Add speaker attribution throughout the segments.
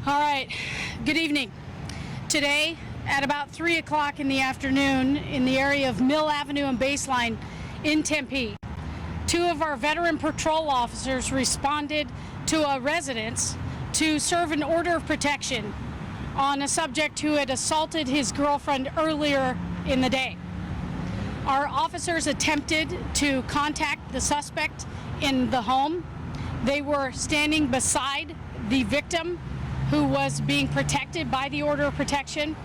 Speaker 1: All right, good evening. Today, at about 3 o'clock in the afternoon, in the area of Mill Avenue and Baseline in Tempe, two of our veteran patrol officers responded to a residence to serve an order of protection on a subject who had assaulted his girlfriend earlier in the day. Our officers attempted to contact the suspect in the home. They were standing beside the victim who was being protected by the order of protection.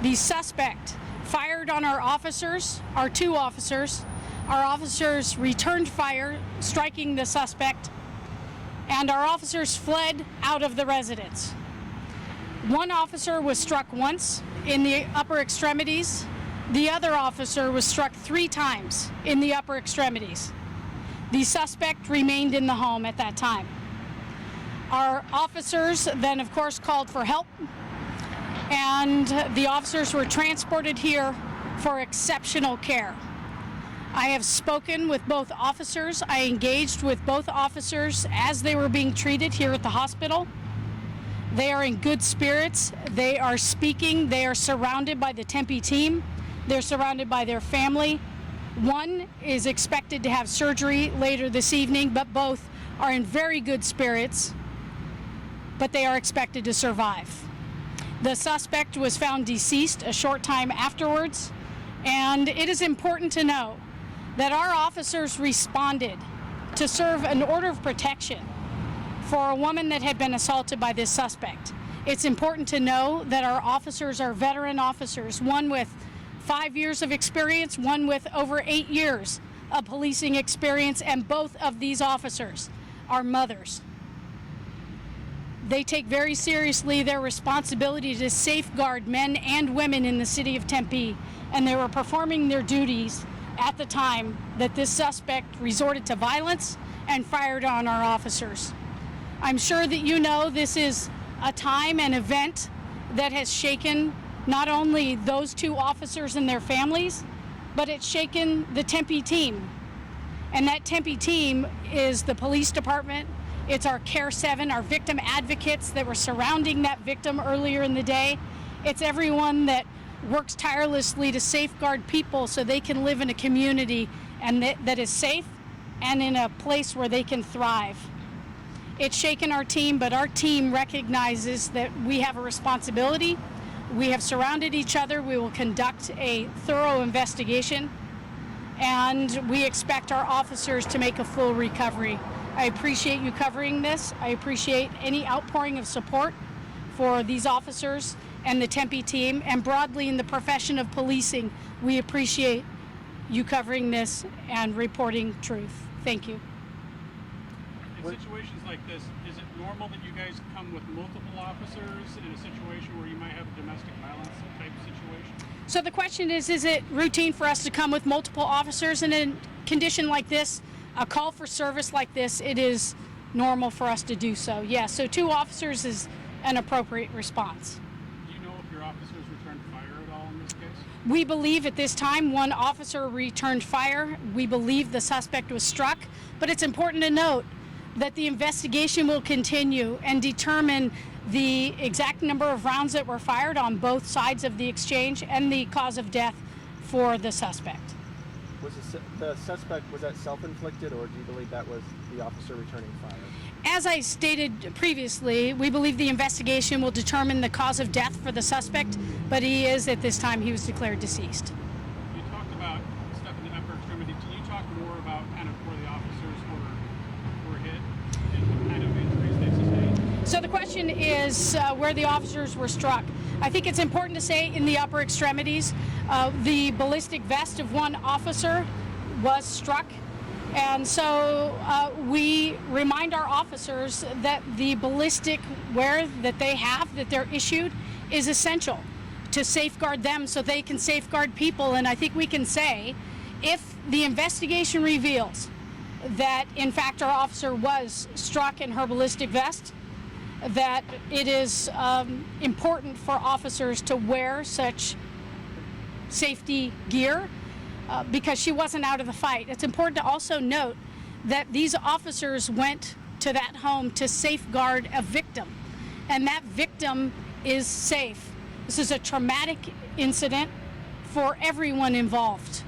Speaker 1: The suspect fired on our officers, our two officers. Our officers returned fire, striking the suspect, and our officers fled out of the residence. One officer was struck once in the upper extremities. The other officer was struck 3 times in the upper extremities. The suspect remained in the home at that time. Our officers then, of course, called for help, and the officers were transported here for exceptional care. I have spoken with both officers. I engaged with both officers as they were being treated here at the hospital. They are in good spirits. They are speaking. They are surrounded by the Tempe team. They're surrounded by their family. One is expected to have surgery later this evening, but both are in very good spirits, but they are expected to survive. The suspect was found deceased a short time afterwards, and it is important to know that our officers responded to serve an order of protection for a woman that had been assaulted by this suspect. It's important to know that our officers are veteran officers, one with 5 years of experience, one with over 8 years of policing experience, and both of these officers are mothers. They take very seriously their responsibility to safeguard men and women in the city of Tempe, and they were performing their duties at the time that this suspect resorted to violence and fired on our officers. I'm sure that you know this is a time and event that has shaken not only those two officers and their families, but it's shaken the Tempe team. And that Tempe team is the police department. It's our Care 7, our victim advocates that were surrounding that victim earlier in the day. It's everyone that works tirelessly to safeguard people so they can live in a community and that is safe and in a place where they can thrive. It's shaken our team, but our team recognizes that we have a responsibility. We have surrounded each other. We will conduct a thorough investigation, and we expect our officers to make a full recovery. I appreciate you covering this. I appreciate any outpouring of support for these officers and the Tempe team, and broadly in the profession of policing. We appreciate you covering this and reporting truth. Thank you.
Speaker 2: In situations like this, is it normal that you guys come with multiple officers in a situation where you might have a domestic violence type situation?
Speaker 1: So the question is it routine for us to come with multiple officers in a condition like this? A call for service like this, it is normal for us to do so. Yes, so 2 officers is an appropriate response.
Speaker 2: Do you know if your officers returned fire at all in this case?
Speaker 1: We believe at this time 1 officer returned fire. We believe the suspect was struck, but it's important to note that the investigation will continue and determine the exact number of rounds that were fired on both sides of the exchange and the cause of death for the suspect.
Speaker 3: Was the suspect, was that self-inflicted, or do you believe that was the officer returning fire?
Speaker 1: As I stated previously, we believe the investigation will determine the cause of death for the suspect, but he is, at this time, he was declared deceased.
Speaker 2: You talked about stuff in the upper extremity. Can you talk more about kind of where the officers were hit and what kind of injuries they sustained?
Speaker 1: So the question is where the officers were struck. I think it's important to say in the upper extremities, the ballistic vest of 1 officer was struck. And so we remind our officers that the ballistic wear that they have, that they're issued, is essential to safeguard them so they can safeguard people. And I think we can say, if the investigation reveals that in fact our officer was struck in her ballistic vest, that it is important for officers to wear such safety gear because she wasn't out of the fight. It's important to also note that these officers went to that home to safeguard a victim. and that victim is safe. This is a traumatic incident for everyone involved,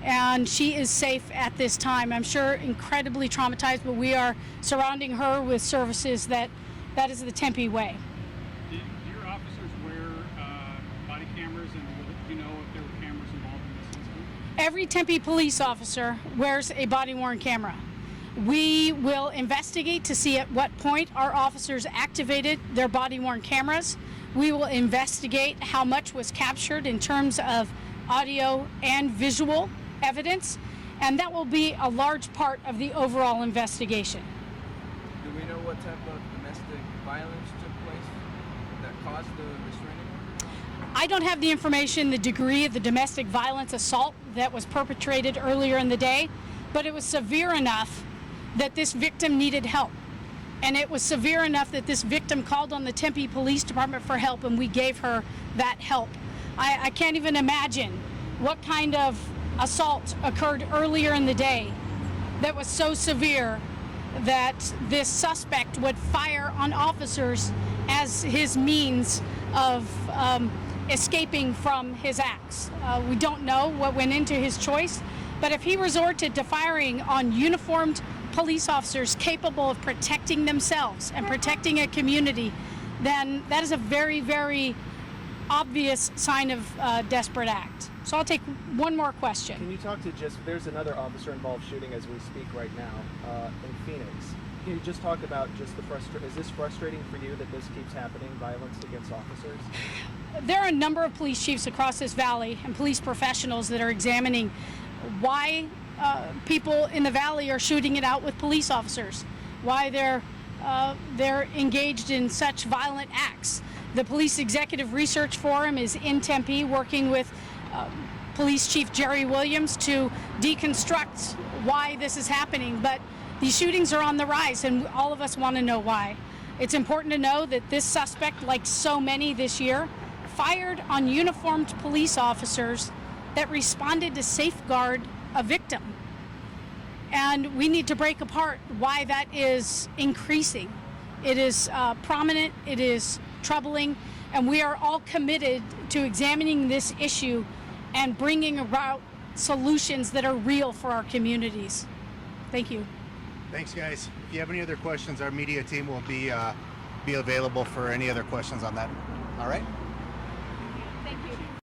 Speaker 1: and she is safe at this time. I'm sure incredibly traumatized, but we are surrounding her with services that is the Tempe way.
Speaker 2: Do your officers wear body cameras, and do you know if there were cameras involved in this incident?
Speaker 1: Every Tempe police officer wears a body-worn camera. We will investigate to see at what point our officers activated their body-worn cameras. We will investigate how much was captured in terms of audio and visual evidence, and that will be a large part of the overall investigation.
Speaker 4: Do we know what type of domestic violence took place that caused the restraining order?
Speaker 1: I don't have the information, the degree of the domestic violence assault that was perpetrated earlier in the day, but it was severe enough that this victim needed help. And it was severe enough that this victim called on the Tempe Police Department for help, and we gave her that help. I can't even imagine what kind of assault occurred earlier in the day that was so severe that this suspect would fire on officers as his means of escaping from his acts. We don't know what went into his choice, but if he resorted to firing on uniformed police officers capable of protecting themselves and protecting a community, then that is a very, very obvious sign of desperate act. So I'll take one more question.
Speaker 3: Can you talk to there's another officer involved shooting as we speak right now in Phoenix. Can you just talk about just is this frustrating for you that this keeps happening, violence against officers?
Speaker 1: There are a number of police chiefs across this valley and police professionals that are examining why people in the valley are shooting it out with police officers, why they're engaged in such violent acts. The Police Executive Research Forum is in Tempe working with Police Chief Jerry Williams to deconstruct why this is happening, but these shootings are on the rise, and all of us want to know why. It's important to know that this suspect, like so many this year, fired on uniformed police officers that responded to safeguard a victim. And we need to break apart why that is increasing. It is prominent, it is troubling, and we are all committed to examining this issue and bringing about solutions that are real for our communities. Thank you.
Speaker 5: Thanks, guys. If you have any other questions, our media team will be available for any other questions on that. All right?